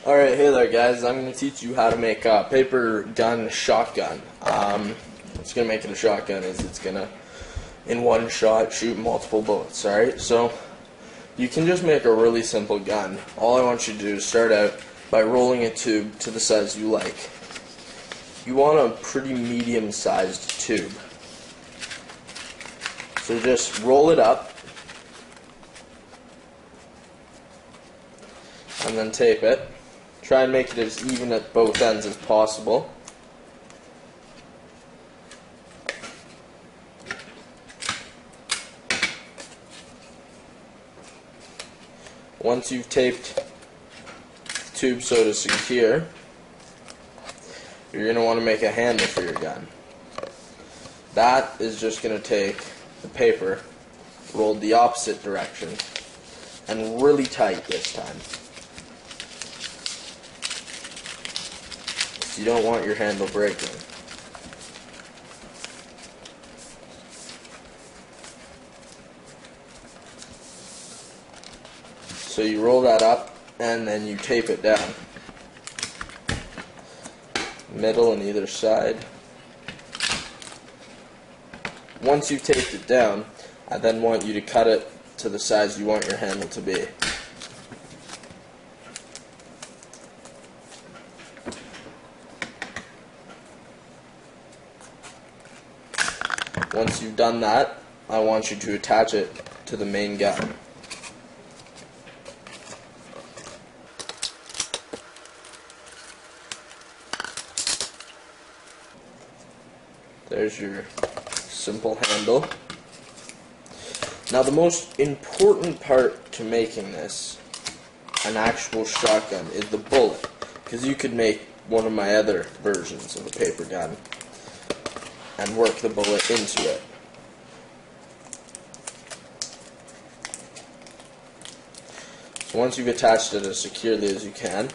Alright, hey there guys, I'm going to teach you how to make a paper gun shotgun. What's going to make it a shotgun is it's going to, in one shot, shoot multiple bullets, alright? So, you can just make a really simple gun. All I want you to do is start out by rolling a tube to the size you like. You want a pretty medium-sized tube. So just roll it up, and then tape it. Try and make it as even at both ends as possible. Once you've taped the tube so to secure, you're going to want to make a handle for your gun. That is just going to take the paper rolled the opposite direction and really tight this time. You don't want your handle breaking. So you roll that up and then you tape it down. Middle and either side. Once you've taped it down, I then want you to cut it to the size you want your handle to be. Once you've done that, I want you to attach it to the main gun. There's your simple handle. Now the most important part to making this an actual shotgun is the bullet, because you could make one of my other versions of a paper gun and work the bullet into it. So once you've attached it as securely as you can,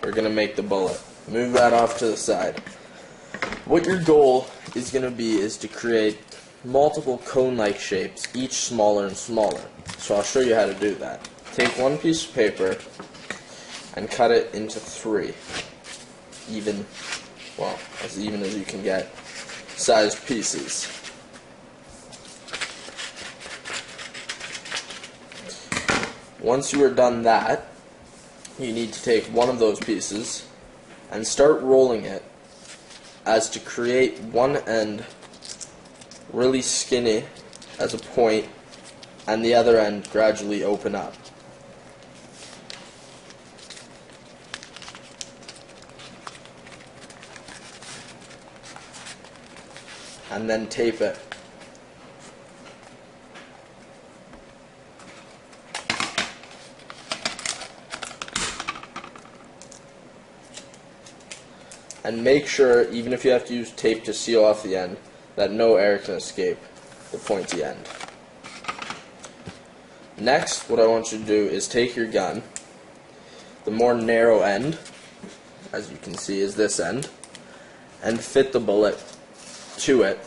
we're going to make the bullet. Move that off to the side. What your goal is going to be is to create multiple cone-like shapes, each smaller and smaller. So I'll show you how to do that. Take one piece of paper and cut it into 3 even, well, as even as you can get, sized pieces. Once you are done that, you need to take one of those pieces and start rolling it as to create one end really skinny as a point and the other end gradually open up. And then tape it. And make sure, even if you have to use tape to seal off the end, that no air can escape the pointy end. Next, what I want you to do is take your gun, the more narrow end, as you can see is this end, and fit the bullet to it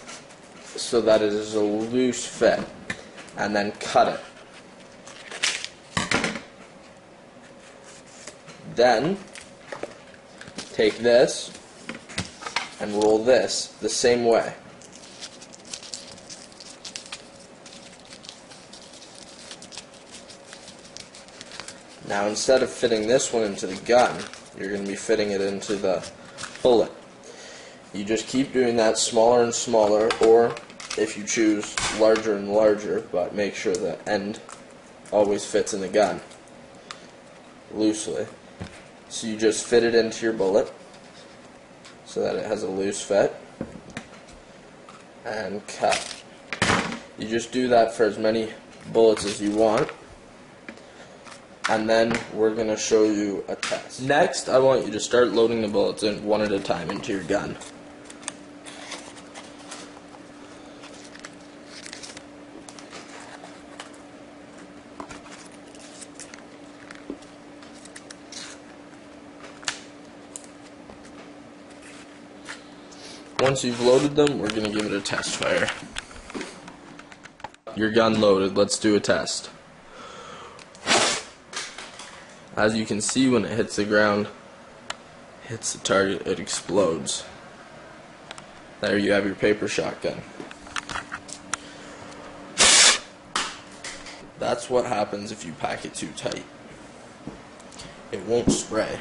so that it is a loose fit, and then cut it. Then take this and roll this the same way. Now instead of fitting this one into the gun, you're going to be fitting it into the bullet. You just keep doing that smaller and smaller, or if you choose, larger and larger, but make sure the end always fits in the gun loosely. So you just fit it into your bullet so that it has a loose fit and cut. You just do that for as many bullets as you want, and then we're going to show you a test. Next, I want you to start loading the bullets in one at a time into your gun. Once you've loaded them, we're going to give it a test fire. Your gun loaded. Let's do a test. As you can see, when it hits the ground, hits the target, it explodes. There you have your paper shotgun. That's what happens if you pack it too tight. It won't spray.